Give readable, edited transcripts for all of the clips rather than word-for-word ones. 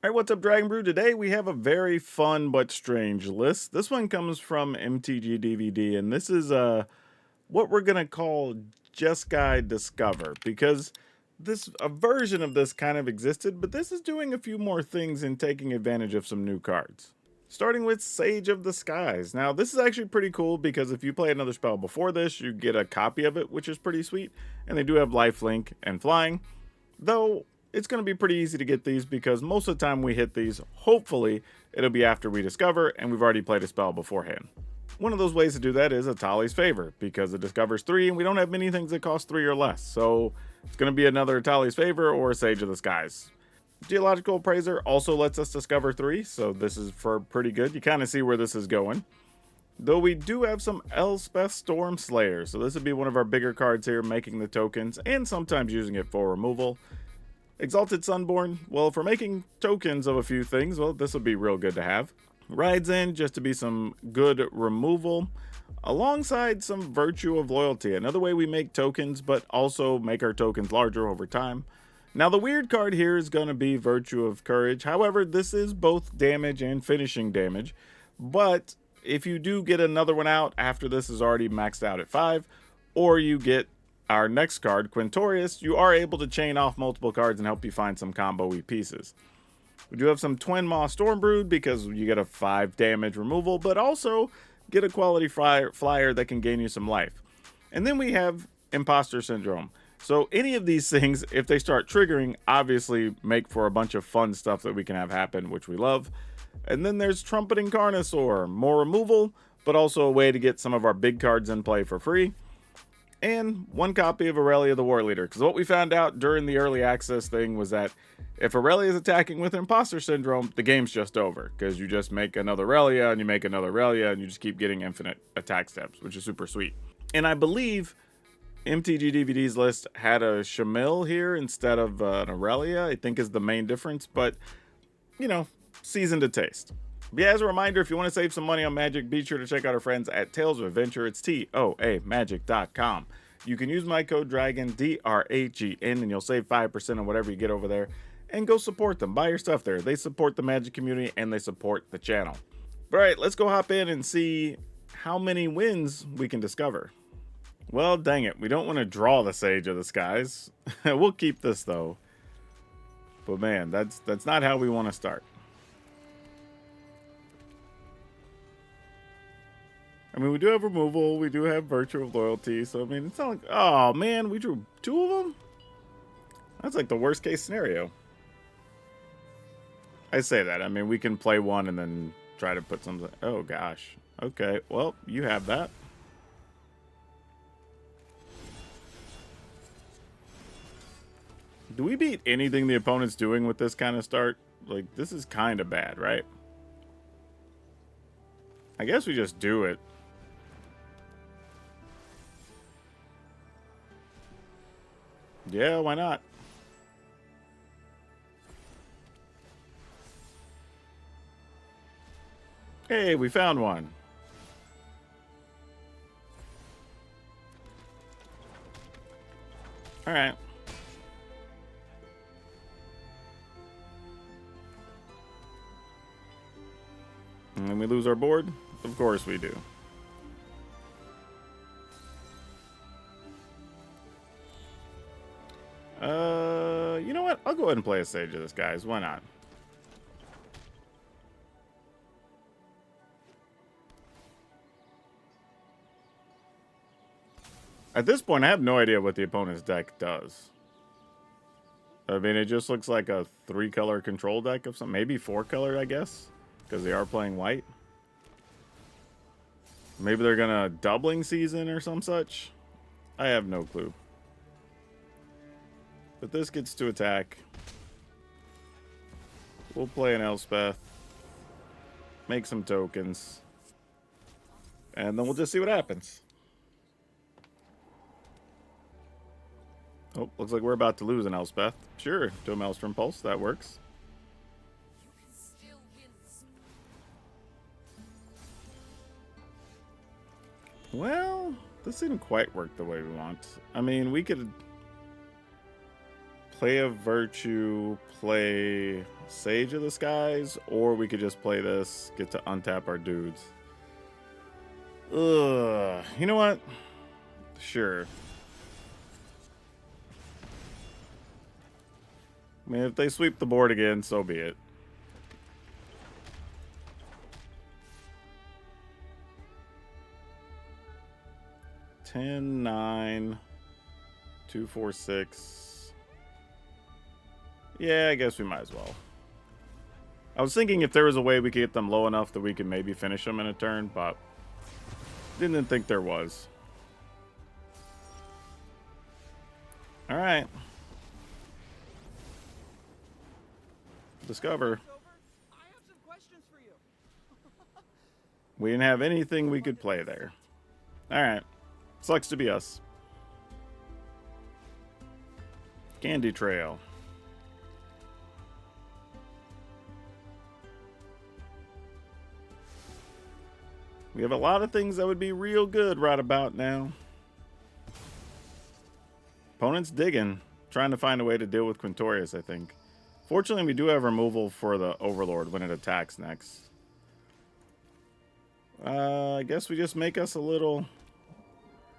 Alright, what's up, Dragon Brew? Today we have a very fun but strange list. This one comes from MTG DVD, and this is what we're gonna call Jeskai Discover, because a version of this kind of existed, but this is doing a few more things and taking advantage of some new cards. Starting with Sage of the Skies. Now, this is actually pretty cool because if you play another spell before this, you get a copy of it, which is pretty sweet, and they do have lifelink and flying. Though, it's going to be pretty easy to get these because most of the time we hit these, hopefully, it'll be after we discover and we've already played a spell beforehand. One of those ways to do that is Atali's Favor, because it discovers 3 and we don't have many things that cost 3 or less, so it's going to be another Atali's Favor or a Sage of the Skies. Geological Appraiser also lets us discover 3, so this is for pretty good. You kind of see where this is going. Though we do have some Elspeth Storm Slayer, so this would be one of our bigger cards here, making the tokens and sometimes using it for removal. Exalted Sunborn, well, for making tokens of a few things, well, this would be real good to have. Rides in just to be some good removal, alongside some Virtue of Loyalty, another way we make tokens, but also make our tokens larger over time. Now, the weird card here is going to be Virtue of Courage. However, this is both damage and finishing damage, but if you do get another one out after this is already maxed out at 5, or you get our next card, Quintorius, you are able to chain off multiple cards and help you find some combo-y pieces. We do have some Twin Maw Stormbrood because you get a 5 damage removal, but also get a quality flyer that can gain you some life. And then we have Imposter Syndrome. So any of these things, if they start triggering, obviously make for a bunch of fun stuff that we can have happen, which we love. And then there's Trumpeting Carnosaur, more removal, but also a way to get some of our big cards in play for free. And 1 copy of Aurelia the War Leader, because what we found out during the early access thing was that if Aurelia is attacking with Imposter Syndrome, the game's just over, because you just make another Aurelia, and you make another Aurelia, and you just keep getting infinite attack steps, which is super sweet. And I believe MTG DVD's list had a Shamil here instead of an Aurelia, I think is the main difference, but, you know, seasoned to taste. But yeah, as a reminder, if you want to save some money on Magic, be sure to check out our friends at Tales of Adventure. It's TOAMagic.com. You can use my code DRAGON, DRAGN, and you'll save 5% on whatever you get over there. And go support them. Buy your stuff there. They support the Magic community and they support the channel. All right, let's go hop in and see how many wins we can discover. Well, dang it. We don't want to draw the Sage of the Skies. We'll keep this, though. But man, that's not how we want to start. I mean, we do have removal, we do have Virtue of Loyalty, so I mean, it's not like, oh man, we drew 2 of them? That's like the worst case scenario. I say that, I mean, we can play 1 and then try to put something, oh gosh. Okay, well, you have that. Do we beat anything the opponent's doing with this kind of start? Like, this is kind of bad, right? I guess we just do it. Yeah, why not? Hey, we found one. All right. And then we lose our board? Of course we do. You know what? I'll go ahead and play a Sage of this, guys. Why not? At this point, I have no idea what the opponent's deck does. I mean, it just looks like a 3-color control deck of some, maybe 4-color, I guess, because they are playing white. Maybe they're gonna doubling season or some such. I have no clue. But this gets to attack. We'll play an Elspeth. Make some tokens. And then we'll just see what happens. Oh, looks like we're about to lose an Elspeth. Sure, to a Maelstrom Pulse, that works. Well, this didn't quite work the way we want. I mean, we could play a Virtue, play Sage of the Skies, or we could just play this, get to untap our dudes. Ugh. You know what? Sure. I mean, if they sweep the board again, so be it. Ten, 9, 2, 4, 6. Yeah, I guess we might as well. I was thinking if there was a way we could get them low enough that we could maybe finish them in a turn, but didn't think there was. All right. Discover. We didn't have anything we could play there. All right. Sucks to be us. Candy Trail. We have a lot of things that would be real good right about now. Opponent's digging. Trying to find a way to deal with Quintorius, I think. Fortunately, we do have removal for the Overlord when it attacks next. I guess we just make us a little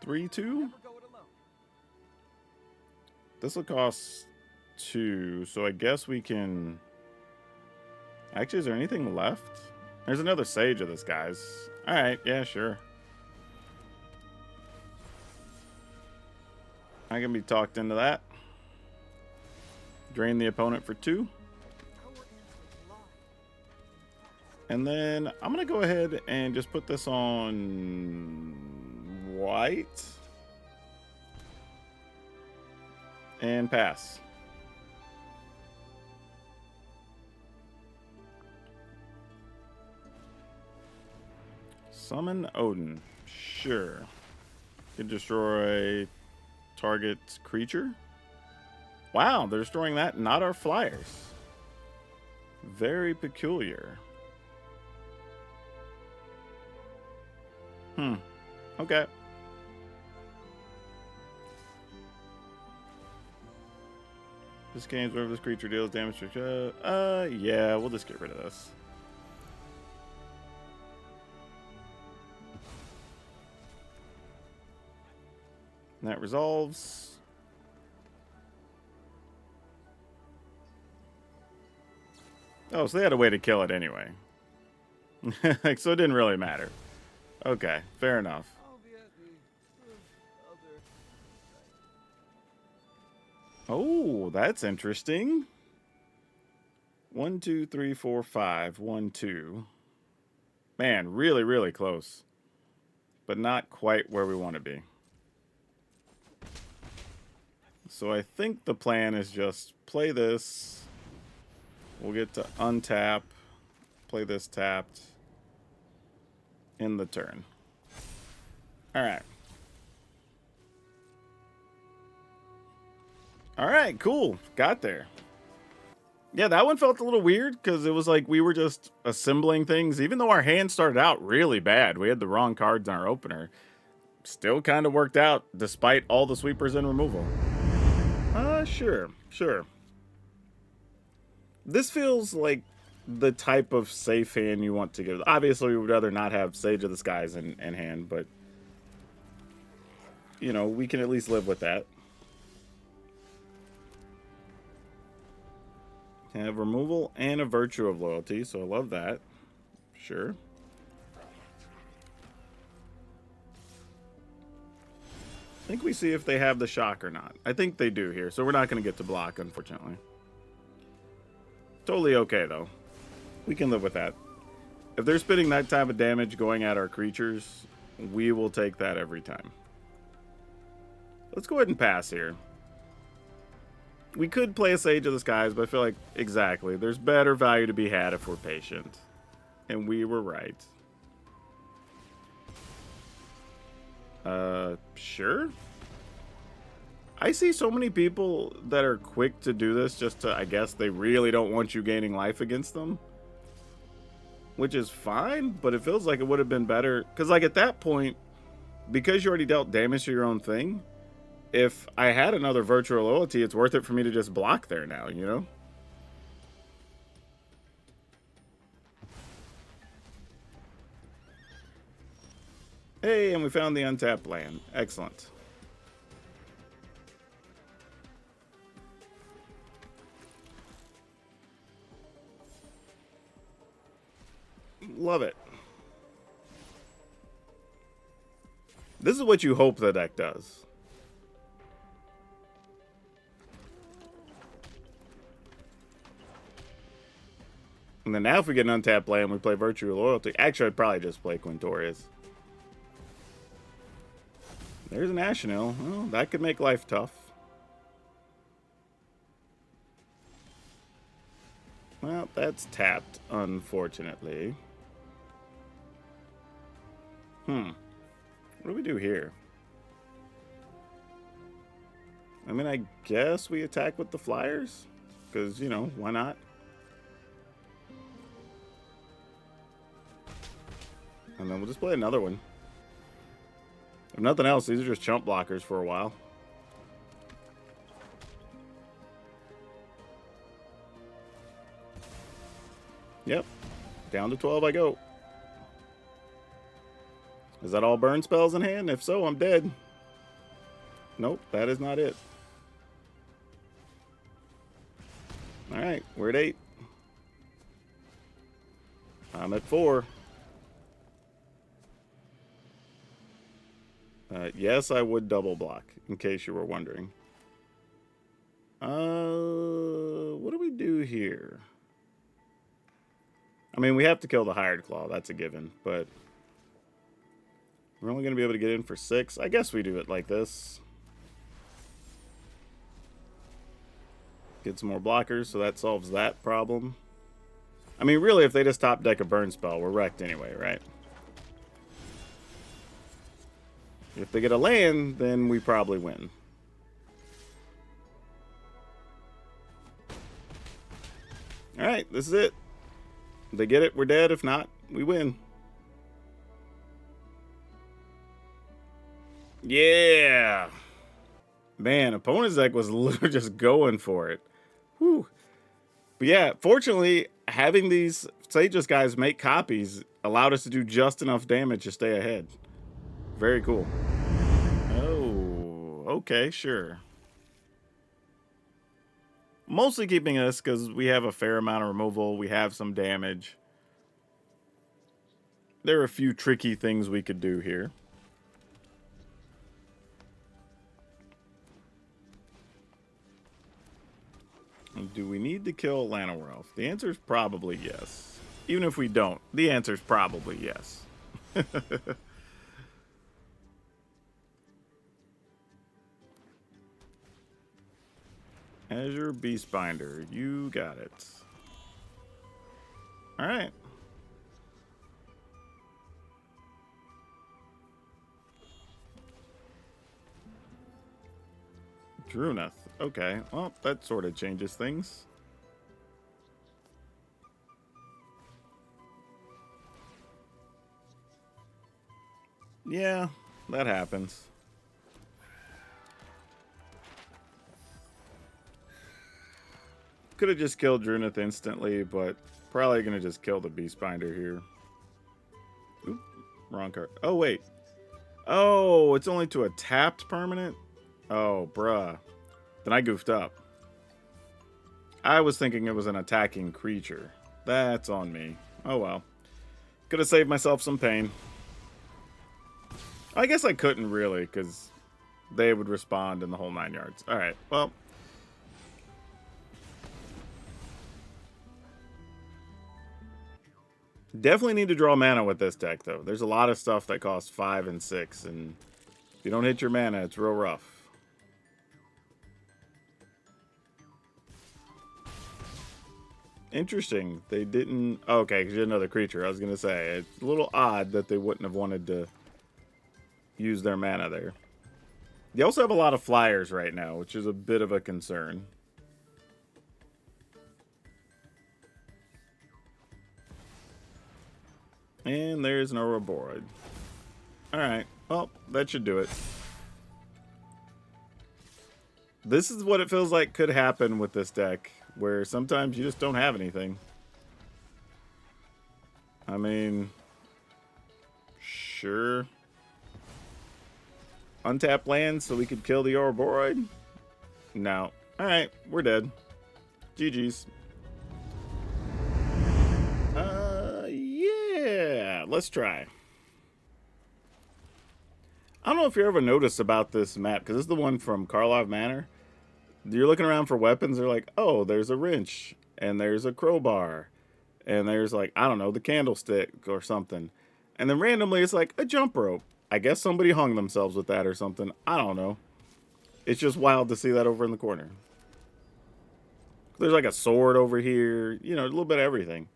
3/2. This will cost 2, so I guess we can... Actually, is there anything left? There's another Sage of this, guys. Alright, yeah, sure. I can be talked into that. Drain the opponent for 2. And then I'm going to go ahead and just put this on white. And pass. Summon Odin. Sure. Could destroy target creature. Wow, they're destroying that, not our flyers. Very peculiar. Okay. This game's whenever this creature deals damage to... yeah, we'll just get rid of this. And that resolves. Oh, so they had a way to kill it anyway. So it didn't really matter. Okay, fair enough. Oh, that's interesting. 1, 2, 3, 4, 5. 1, 2. Man, really, really close. But not quite where we want to be. So I think the plan is just play this. We'll get to untap. Play this tapped. In the turn. Alright. Alright, cool. Got there. Yeah, that one felt a little weird because it was like we were just assembling things. Even though our hand started out really bad, we had the wrong cards in our opener. Still kind of worked out despite all the sweepers and removal. Sure. This feels like the type of safe hand you want to give. Obviously, we would rather not have Sage of the Skies in hand, but you know, we can at least live with that. Have removal and a Virtue of Loyalty, so I love that. Sure. I think we see if they have the shock or not. I think they do here, so we're not going to get to block, unfortunately. Totally okay, though. We can live with that. If they're spitting that type of damage going at our creatures, we will take that every time. Let's go ahead and pass here. We could play a Sage of the Skies, but I feel like, exactly, there's better value to be had if we're patient. And we were right. Sure. I see so many people that are quick to do this just to, I guess, they really don't want you gaining life against them. Which is fine, but it feels like it would have been better. Because, like, at that point, because you already dealt damage to your own thing, if I had another Virtual Loyalty, it's worth it for me to just block there now, you know? Hey, and we found the untapped land. Excellent. Love it. This is what you hope the deck does. And then now if we get an untapped land, we play Virtual Loyalty. Actually, I'd probably just play Quintorius. There's an Ashenil. Well, that could make life tough. Well, that's tapped, unfortunately. What do we do here? I mean, I guess we attack with the flyers. Because, you know, why not? And then we'll just play another one. If nothing else, these are just chump blockers for a while. Yep. Down to 12 I go. Is that all burn spells in hand? If so, I'm dead. Nope, that is not it. Alright, we're at 8. I'm at 4. Yes, I would double block, in case you were wondering. What do we do here? I mean, we have to kill the Hired Claw, that's a given, but we're only going to be able to get in for 6. I guess we do it like this. Get some more blockers, so that solves that problem. I mean, really, if they just top deck a burn spell, we're wrecked anyway, right? If they get a land, then we probably win. Alright, this is it. If they get it, we're dead. If not, we win. Yeah! Man, opponent's deck was literally just going for it. Whew. But yeah, fortunately, having these Sages guys make copies allowed us to do just enough damage to stay ahead. Very cool. Oh, okay, sure. Mostly keeping us because we have a fair amount of removal. We have some damage. There are a few tricky things we could do here. Do we need to kill Llanowar? The answer is probably yes. Even if we don't, the answer is probably yes. Azure Beastbinder, you got it. Alright. Druneth. Okay, well, that sort of changes things. Yeah, that happens. Could have just killed Druneth instantly, but probably going to just kill the Beastbinder here. Oop, wrong card. Oh, wait. Oh, it's only to a tapped permanent? Oh, bruh. Then I goofed up. I was thinking it was an attacking creature. That's on me. Oh, well. Could have saved myself some pain. I guess I couldn't really, because they would respond in the whole 9 yards. Alright, well. Definitely need to draw mana with this deck, though. There's a lot of stuff that costs 5 and 6, and if you don't hit your mana, it's real rough. Interesting. They didn't... Okay, because you're another creature. I was going to say, it's a little odd that they wouldn't have wanted to use their mana there. They also have a lot of flyers right now, which is a bit of a concern. And there's an Ouroboros. Alright, well, that should do it. This is what it feels like could happen with this deck, where sometimes you just don't have anything. I mean, sure. Untap land so we could kill the Ouroboros? No. Alright, we're dead. GG's. Yeah, let's try. I don't know if you ever noticed about this map, because this is the one from Karlov Manor. You're looking around for weapons, they're like, oh, there's a wrench, and there's a crowbar, and there's like, I don't know, the candlestick or something. And then randomly it's like a jump rope. I guess somebody hung themselves with that or something. I don't know. It's just wild to see that over in the corner. There's like a sword over here, you know, a little bit of everything.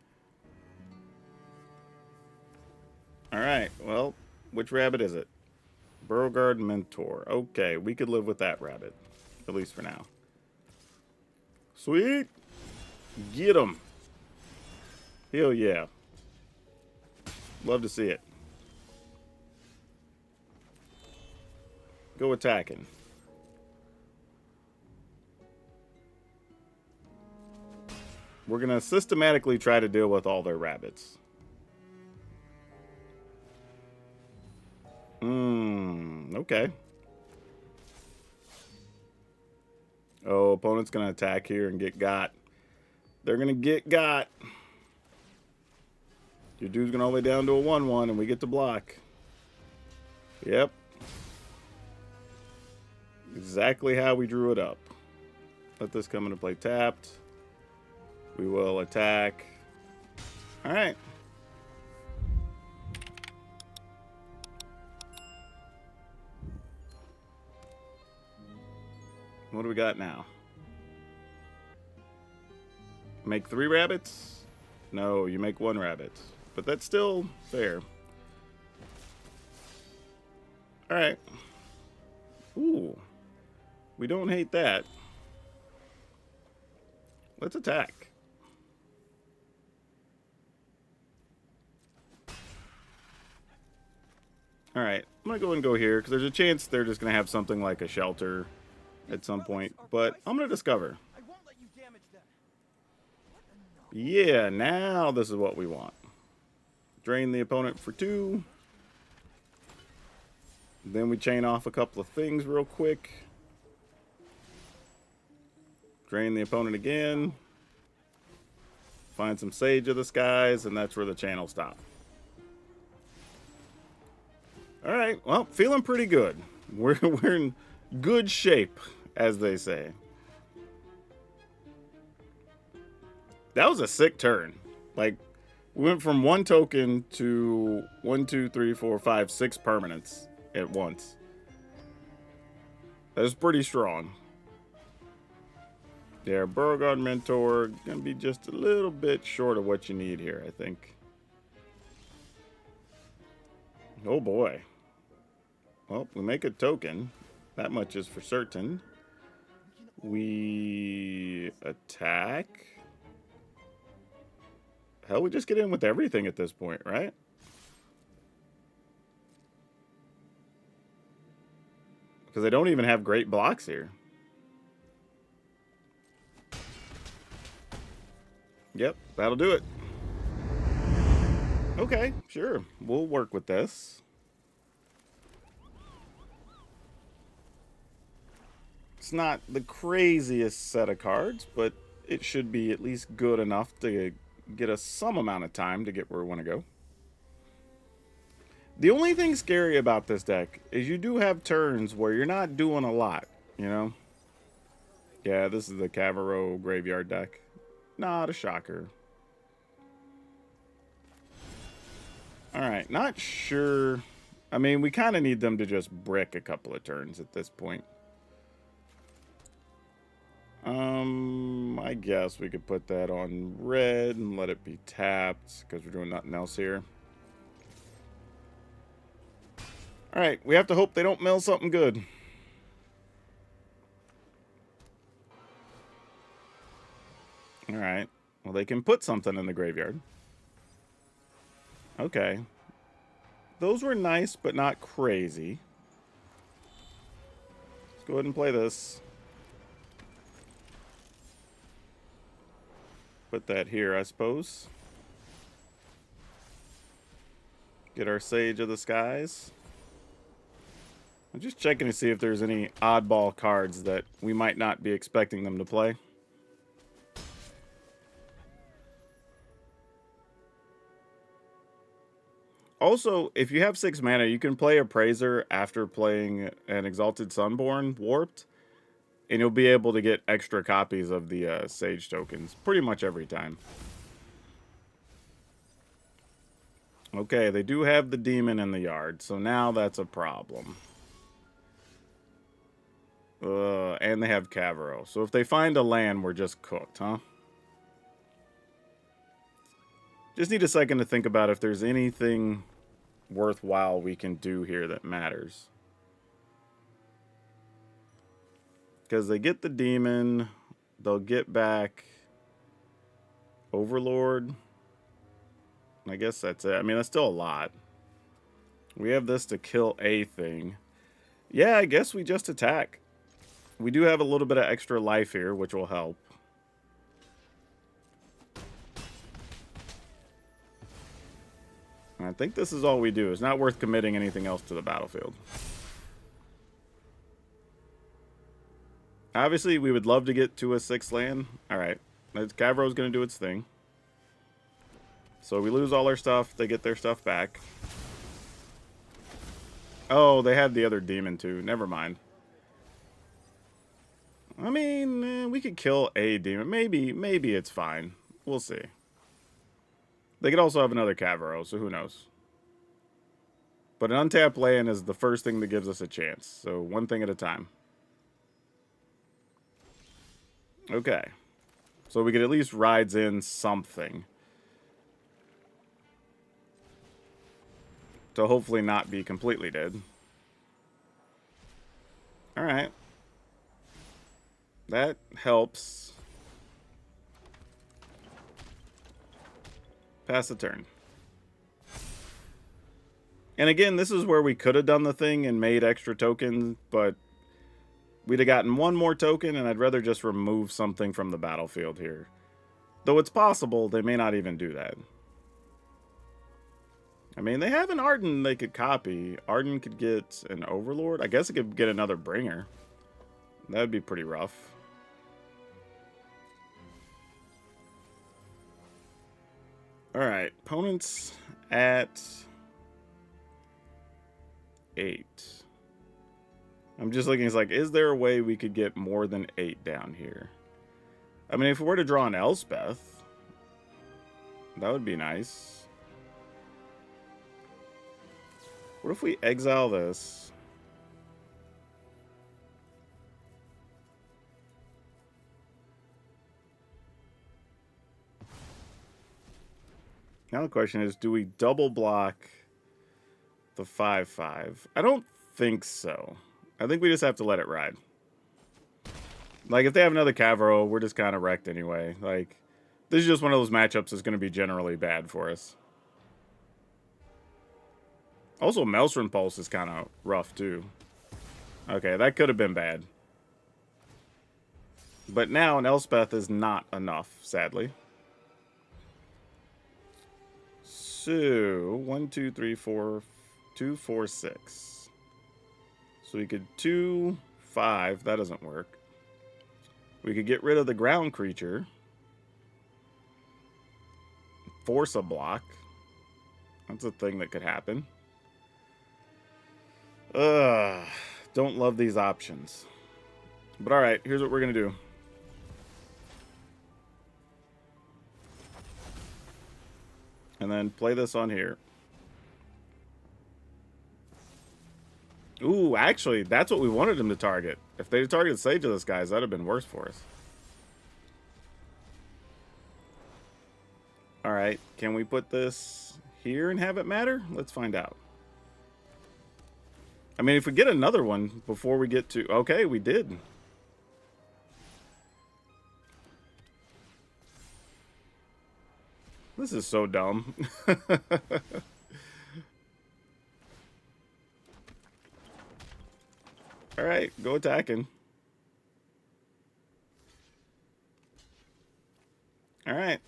Alright, well, which rabbit is it? Beauregard Mentor. Okay, we could live with that rabbit. At least for now. Sweet! Get him! Hell yeah. Love to see it. Go attacking. We're going to systematically try to deal with all their rabbits. Okay. Oh, opponent's going to attack here and get got. They're going to get got. Your dude's going all the way down to a 1-1 and we get to block. Yep. Exactly how we drew it up. Let this come into play tapped. We will attack. Alright. What do we got now? Make 3 rabbits? No, you make 1 rabbit. But that's still fair. Alright. Ooh. We don't hate that. Let's attack. Alright, I'm going to go and go here, because there's a chance they're just going to have something like a shelter at some point. But I'm going to discover. Yeah, now this is what we want. Drain the opponent for 2. Then we chain off a couple of things real quick. Drain the opponent again. Find some Sage of the Skies, and that's where the channel stops. Alright, well, feeling pretty good. We're in good shape, as they say. That was a sick turn. Like, we went from 1 token to 1, 2, 3, 4, 5, 6 permanents at once. That was pretty strong. Yeah, Beauregard Mentor gonna be just a little bit short of what you need here, I think. Oh boy. Well, we make a token. That much is for certain. We attack. Hell, we just get in with everything at this point, right? Because they don't even have great blocks here. Yep, that'll do it. Okay, sure. We'll work with this. It's not the craziest set of cards, but it should be at least good enough to get us some amount of time to get where we want to go. The only thing scary about this deck is you do have turns where you're not doing a lot, you know? Yeah, this is the Cavero graveyard deck. Not a shocker. Alright, not sure. I mean, we kind of need them to just brick a couple of turns at this point. I guess we could put that on red and let it be tapped because we're doing nothing else here. Alright, we have to hope they don't mill something good. Alright, well, they can put something in the graveyard. Okay. Those were nice, but not crazy. Let's go ahead and play this. Put that here, I suppose. Get our Sage of the Skies. I'm just checking to see if there's any oddball cards that we might not be expecting them to play. Also, if you have 6 mana, you can play Appraiser after playing an Exalted Sunborn Warped, and you'll be able to get extra copies of the Sage tokens pretty much every time. Okay, they do have the demon in the yard, so now that's a problem. And they have Cavero. So if they find a land, we're just cooked, huh? Just need a second to think about if there's anything worthwhile we can do here that matters. Because they get the demon, they'll get back Overlord. I guess that's it. I mean, that's still a lot. We have this to kill a thing. Yeah, I guess we just attack. We do have a little bit of extra life here, which will help. I think this is all we do. It's not worth committing anything else to the battlefield. Obviously, we would love to get to a 6th land. Alright. Cavero's going to do its thing. So we lose all our stuff. They get their stuff back. Oh, they had the other demon too. Never mind. I mean, we could kill a demon. Maybe it's fine. We'll see. They could also have another Cavero, so who knows. But an untapped land is the first thing that gives us a chance. So one thing at a time. Okay. So we could at least rides in something. To hopefully not be completely dead. Alright. That helps. Pass the turn. And again, this is where we could have done the thing and made extra tokens, but we'd have gotten one more token, and I'd rather just remove something from the battlefield here. Though it's possible, they may not even do that. I mean, they have an Arden they could copy. Arden could get an Overlord. I guess it could get another Bringer. That would be pretty rough. Alright, opponents at 8. I'm just looking, it's like, is there a way we could get more than 8 down here? I mean, if we were to draw an Elspeth, that would be nice. What if we exile this? Now the question is, do we double block the 5/5? I don't think so. I think we just have to let it ride. Like, if they have another Cavero, we're just kind of wrecked anyway. Like, this is just one of those matchups that's going to be generally bad for us. Also, Maelstrom Pulse is kind of rough, too. Okay, that could have been bad. But now an Elspeth is not enough, sadly. So, 1, 2, 3, 4, 2, 4, 6. So we could 2, 5. That doesn't work. We could get rid of the ground creature. Force a block. That's a thing that could happen. Don't love these options. But alright, here's what we're going to do. And then play this on here. Ooh, actually, that's what we wanted him to target. If they targeted Sage of the Skies, that would have been worse for us. Alright, can we put this here and have it matter? Let's find out. I mean, if we get another one before we get to... Okay, we did. This is so dumb. Alright, go attacking. Alright.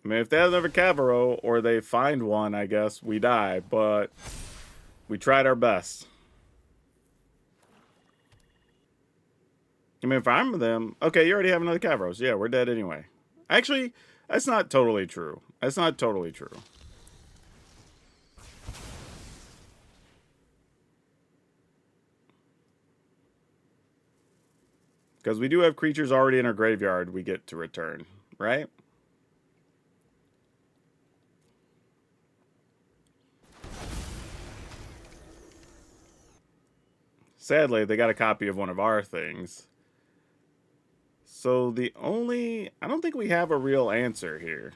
I mean, if they have another Cavaro, or they find one, I guess we die, but we tried our best. I mean, if I'm them... Okay, you already have another Cavaros. Yeah, we're dead anyway. Actually, that's not totally true. That's not totally true. Because we do have creatures already in our graveyard we get to return, right? Sadly, they got a copy of one of our things. So the only... I don't think we have a real answer here.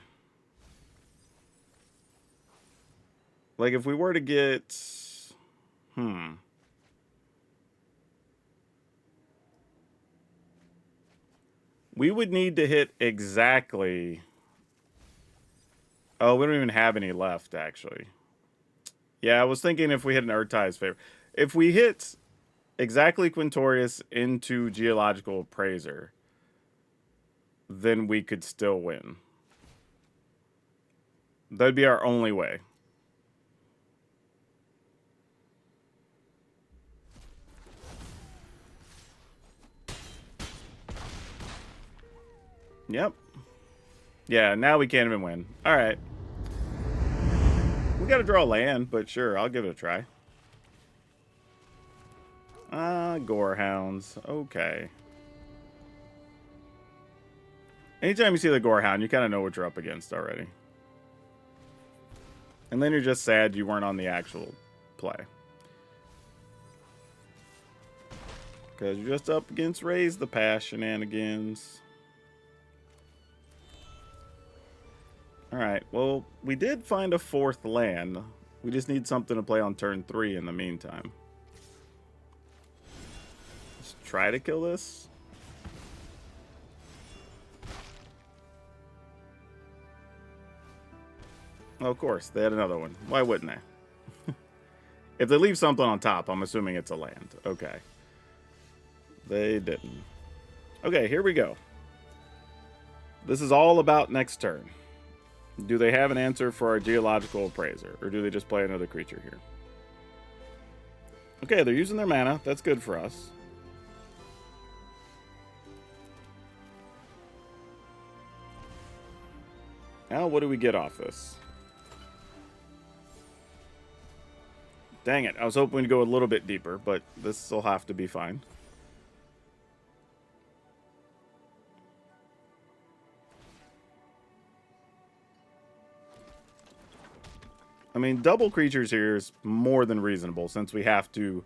Like, if we were to get... We would need to hit exactly... Oh, we don't even have any left, actually. Yeah, I was thinking if we hit an Urtai's favor. If we hit exactly Quintorius into Geological Appraiser, then we could still win. That'd be our only way. Yep. Yeah, now we can't even win. Alright. We gotta draw land, but sure, I'll give it a try. Gorehounds. Okay. Anytime you see the Gorehound, you kind of know what you're up against already. And then you're just sad you weren't on the actual play. Because you're just up against Raise the Pass shenanigans. Alright, well, we did find a 4th land. We just need something to play on turn 3 in the meantime. Let's try to kill this. Oh, of course, they had another one. Why wouldn't they? If they leave something on top, I'm assuming it's a land. Okay. They didn't. Okay, here we go. This is all about next turn. Do they have an answer for our Geological Appraiser? Or do they just play another creature here? Okay, they're using their mana. That's good for us. Now, what do we get off this? Dang it. I was hoping to go a little bit deeper, but this will have to be fine. I mean, double creatures here is more than reasonable, since we have to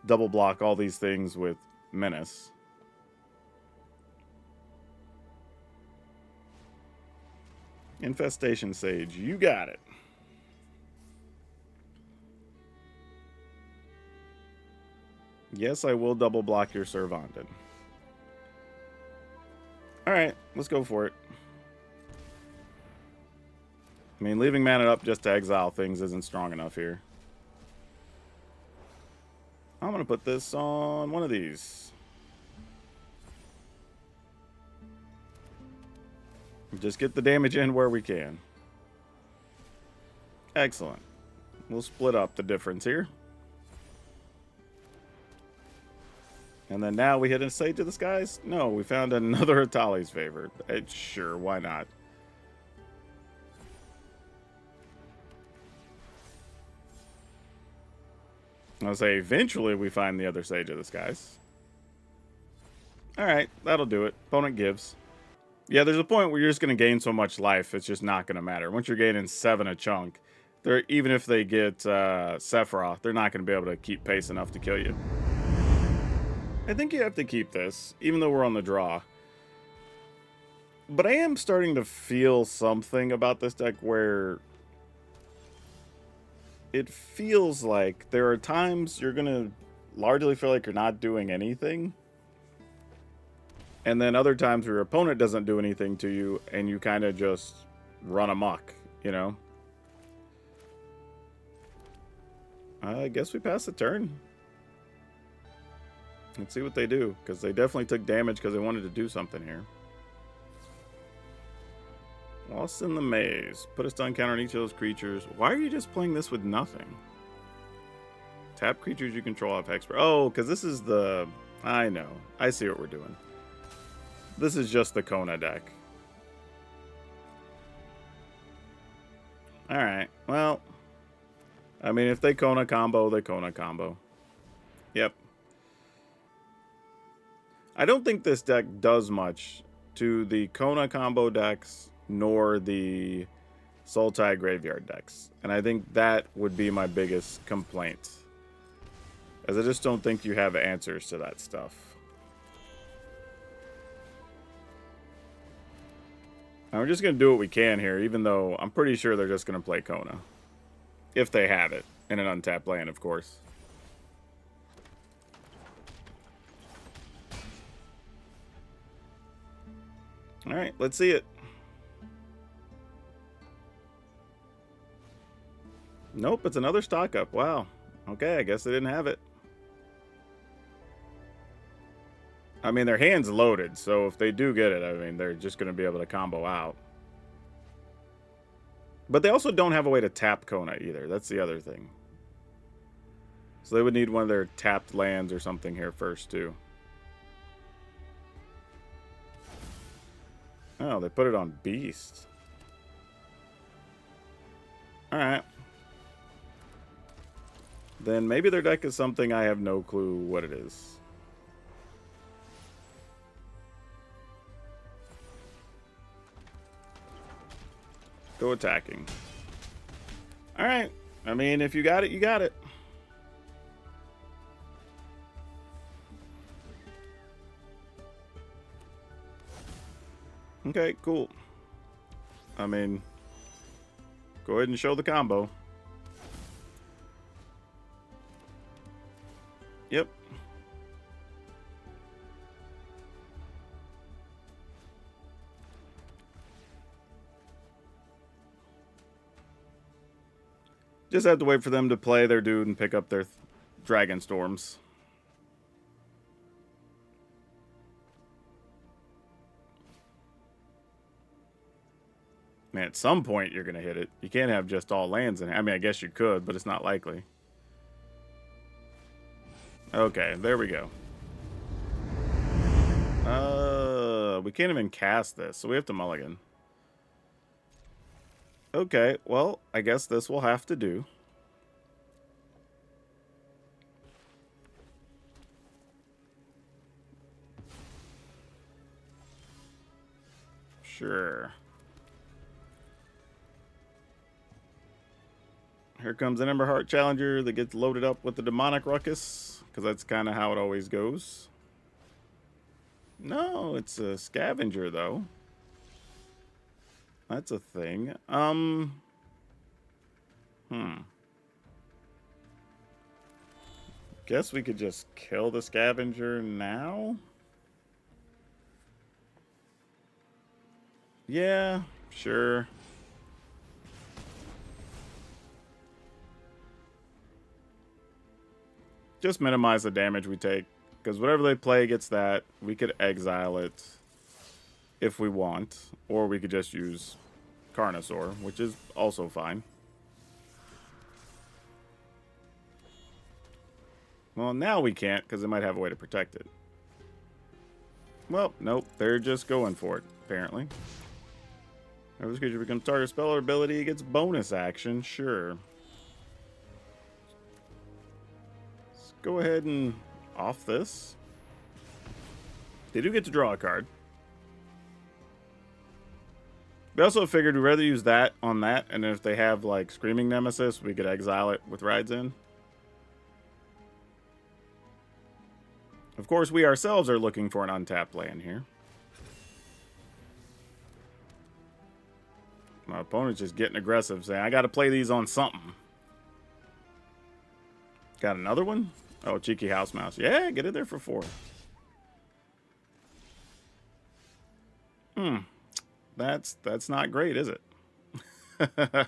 double block all these things with Menace. Infestation Sage, you got it. Yes, I will double block your Servandin. Alright, let's go for it. I mean, leaving mana up just to exile things isn't strong enough here. I'm going to put this on one of these. Just get the damage in where we can. Excellent. We'll split up the difference here. And then now we hit a Sage of the Skies? No, we found another Atali's Favor. Sure, why not? I'll say eventually we find the other Sage of the Skies. Alright, that'll do it. Opponent gives. Yeah, there's a point where you're just going to gain so much life, it's just not going to matter. Once you're gaining 7 a chunk, even if they get Sephiroth, they're not going to be able to keep pace enough to kill you. I think you have to keep this, even though we're on the draw. But I am starting to feel something about this deck where it feels like there are times you're going to largely feel like you're not doing anything. And then other times where your opponent doesn't do anything to you and you kind of just run amok, you know? I guess we pass the turn. Let's see what they do, because they definitely took damage because they wanted to do something here. Lost in the Maze. Put a stun counter on each of those creatures. Why are you just playing this with nothing? Tap creatures you control have Hexproof. Oh, because this is the... I know. I see what we're doing. This is just the Kona deck. Alright, well... I mean, if they Kona combo, they Kona combo. Yep. I don't think this deck does much to the Kona combo decks, nor the Sultai graveyard decks. And I think that would be my biggest complaint. As I just don't think you have answers to that stuff. And we're just going to do what we can here, even though I'm pretty sure they're just going to play Kona. If they have it. In an untapped land, of course. Alright, let's see it. Nope, it's another stock up. Wow. Okay, I guess they didn't have it. I mean, their hand's loaded, so if they do get it, I mean, they're just going to be able to combo out. But they also don't have a way to tap Kona either. That's the other thing. So they would need one of their tapped lands or something here first, too. Oh, they put it on Beast. Alright. Then maybe their deck is something I have no clue what it is. Go attacking. Alright. I mean, if you got it, you got it. Okay, cool. I mean, go ahead and show the combo. Yep. Just have to wait for them to play their dude and pick up their Dragon Storms. Man, at some point you're going to hit it. You can't have just all lands in it. I mean, I guess you could, but it's not likely. Okay, there we go. We can't even cast this, so we have to mulligan. Okay, well, I guess this will have to do. Sure. Here comes an Emberheart Challenger that gets loaded up with the Demonic Ruckus, because that's kind of how it always goes. No, it's a Scavenger, though. That's a thing. Guess we could just kill the Scavenger now? Yeah, sure. Just minimize the damage we take. Because whatever they play gets that. We could exile it if we want. Or we could just use Carnosaur, which is also fine. Well, now we can't, because they might have a way to protect it. Well, nope. They're just going for it, apparently. If this creature becomes target spell or ability, it gets bonus action. Sure. Let's go ahead and off this. They do get to draw a card. We also figured we'd rather use that on that, and if they have, like, Screaming Nemesis, we could exile it with Rides In. Of course, we ourselves are looking for an untapped land here. My opponent's just getting aggressive, saying, I got to play these on something. Got another one? Oh, Cheeky House Mouse. Yeah, get it there for 4. That's not great, is it?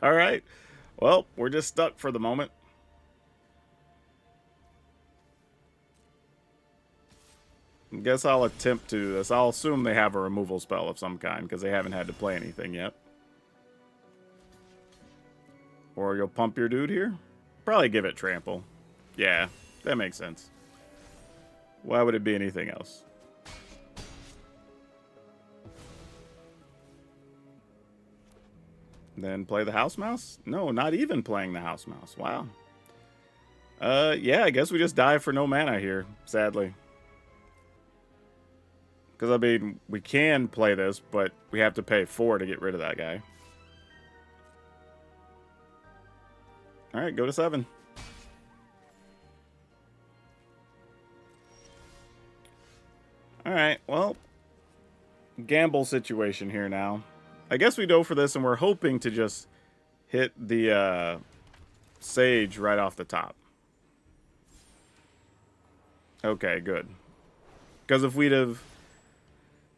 All right. Well, we're just stuck for the moment. I guess I'll attempt to this. I'll assume they have a removal spell of some kind, because they haven't had to play anything yet. Or you'll pump your dude here? Probably give it trample. Yeah, that makes sense. Why would it be anything else? Then play the house mouse? No, not even playing the house mouse. Wow. Yeah, I guess we just die for no mana here, sadly. Because, I mean, we can play this, but we have to pay 4 to get rid of that guy. Alright, go to 7. Alright, well, gamble situation here now. I guess we go for this, and we're hoping to just hit the Sage right off the top. Okay, good. Because if we'd have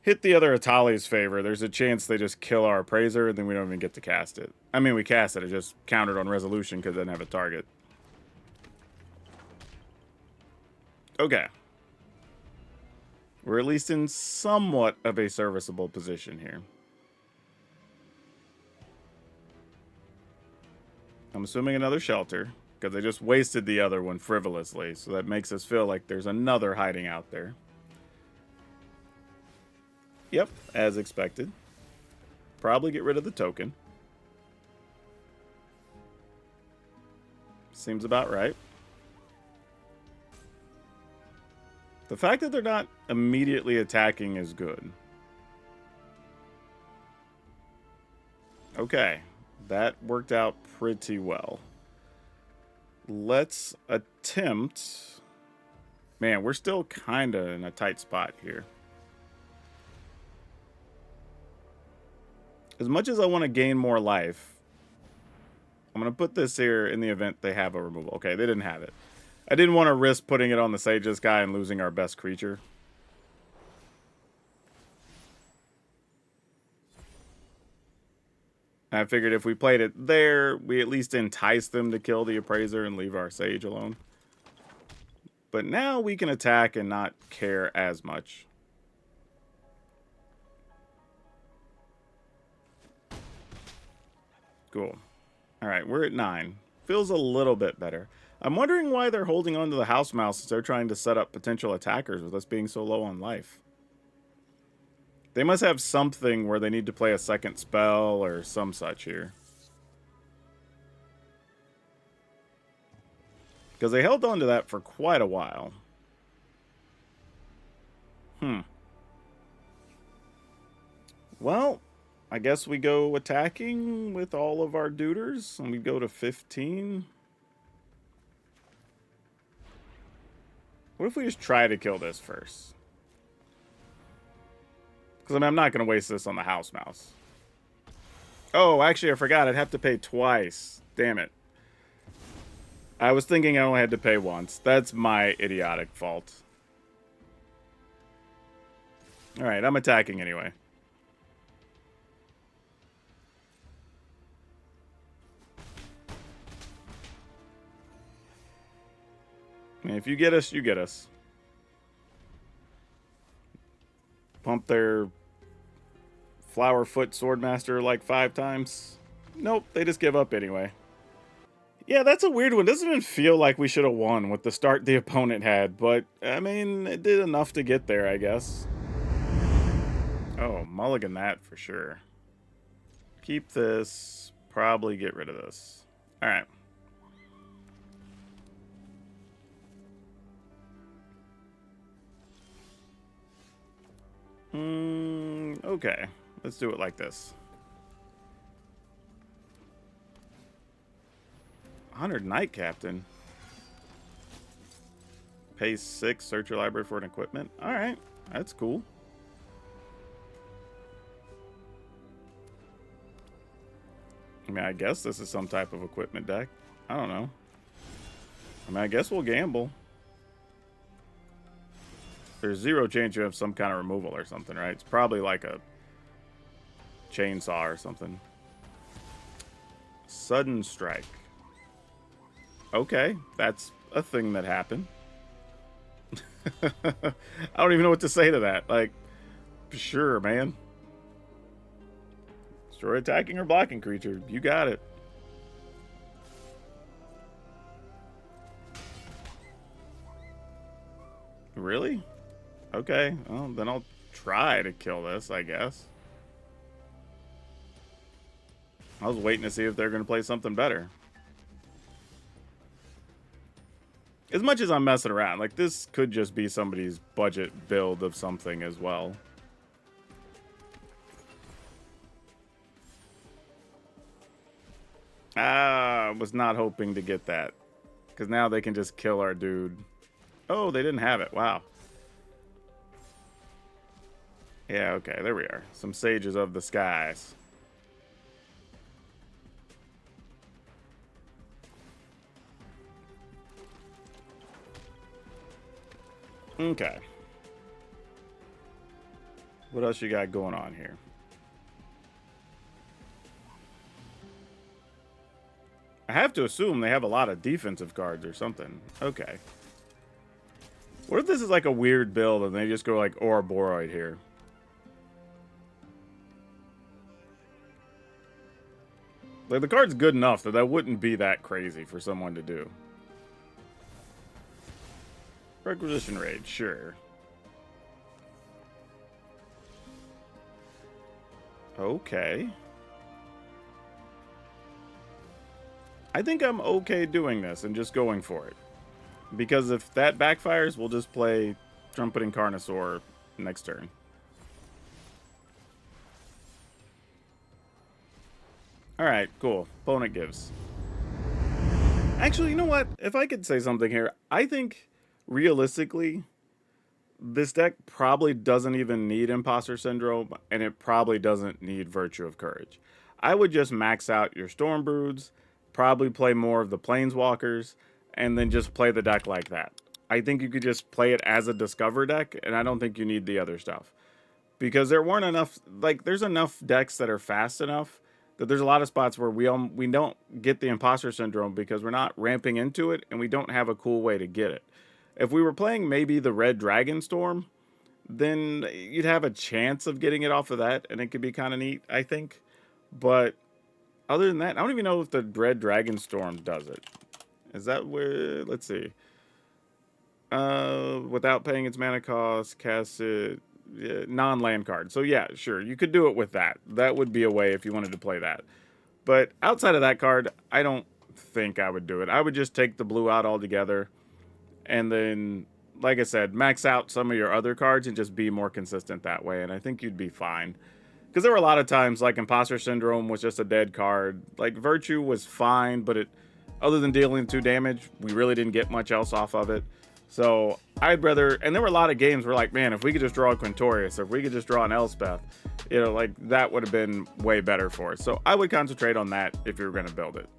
hit the other Atali's favor, there's a chance they just kill our Appraiser, and then we don't even get to cast it. I mean, we cast it, it just countered on resolution because it didn't have a target. Okay. We're at least in somewhat of a serviceable position here. I'm assuming another shelter, because they just wasted the other one frivolously, so that makes us feel like there's another hiding out there. Yep, as expected. Probably get rid of the token. Seems about right. The fact that they're not immediately attacking is good. Okay, that worked out pretty well. Let's attempt... Man, we're still kind of in a tight spot here. As much as I want to gain more life, I'm going to put this here in the event they have a removal. Okay, they didn't have it. I didn't want to risk putting it on the Sage's guy and losing our best creature. I figured if we played it there, we at least entice them to kill the Appraiser and leave our Sage alone. But now we can attack and not care as much. Cool. Alright, we're at 9. Feels a little bit better. I'm wondering why they're holding on to the house mouse since they're trying to set up potential attackers with us being so low on life. They must have something where they need to play a second spell or some such here. Because they held on to that for quite a while. Well, I guess we go attacking with all of our duders, and we go to 15. What if we just try to kill this first? Because I mean, I'm not going to waste this on the house mouse. Oh, actually, I forgot. I'd have to pay twice. Damn it. I was thinking I only had to pay once. That's my idiotic fault. Alright, I'm attacking anyway. I mean, if you get us, you get us. Pump their Flowerfoot Swordmaster like 5 times. Nope, they just give up anyway. Yeah, that's a weird one. Doesn't even feel like we should have won with the start the opponent had, but, I mean, it did enough to get there, I guess. Oh, mulligan that for sure. Keep this. Probably get rid of this. Alright. Okay. Let's do it like this. 100 Knight Captain. Pay 6, search your library for an equipment. Alright, that's cool. I mean, I guess this is some type of equipment deck. I don't know. I mean, I guess we'll gamble. There's 0 chance you have some kind of removal or something, right? It's probably like a chainsaw or something. Sudden Strike. Okay, that's a thing that happened. I don't even know what to say to that. Like, sure, man. Destroy attacking or blocking creature. You got it. Really? Okay, well, then I'll try to kill this, I guess. I was waiting to see if they're going to play something better. As much as I'm messing around, like, this could just be somebody's budget build of something as well. I was not hoping to get that. Because now they can just kill our dude. Oh, they didn't have it. Wow. Yeah, okay, there we are. Some Sages of the Skies. Okay. What else you got going on here? I have to assume they have a lot of defensive cards or something. Okay. What if this is like a weird build and they just go like Ouroboros here? Like, the card's good enough that that wouldn't be that crazy for someone to do. Requisition Raid, sure. Okay. I think I'm okay doing this and just going for it. Because if that backfires, we'll just play Trumpeting Carnosaur next turn. Alright, cool. Opponent gives. Actually, you know what? If I could say something here, I think, realistically, this deck probably doesn't even need Imposter Syndrome, and it probably doesn't need Virtue of Courage. I would just max out your Storm Broods, probably play more of the Planeswalkers, and then just play the deck like that. I think you could just play it as a Discover deck, and I don't think you need the other stuff. Because there weren't enough, like, there's enough decks that are fast enough that there's a lot of spots where we don't get the Imposter Syndrome because we're not ramping into it, and we don't have a cool way to get it. If we were playing maybe the Red Dragon Storm, then you'd have a chance of getting it off of that, and it could be kind of neat, I think. But other than that, I don't even know if the Red Dragon Storm does it. Is that where... Let's see. Without paying its mana cost, cast it... non-land card. So yeah, sure, you could do it with that. That would be a way if you wanted to play that. But outside of that card, I don't think I would do it. I would just take the blue out altogether. And then, like I said, max out some of your other cards and just be more consistent that way. And I think you'd be fine. Because there were a lot of times, like, Imposter Syndrome was just a dead card. Like, Virtue was fine, but it, other than dealing 2 damage, we really didn't get much else off of it. So, I'd rather... And there were a lot of games where, like, man, if we could just draw a Quintorius, or if we could just draw an Elspeth, you know, like, that would have been way better for us. So, I would concentrate on that if you were going to build it.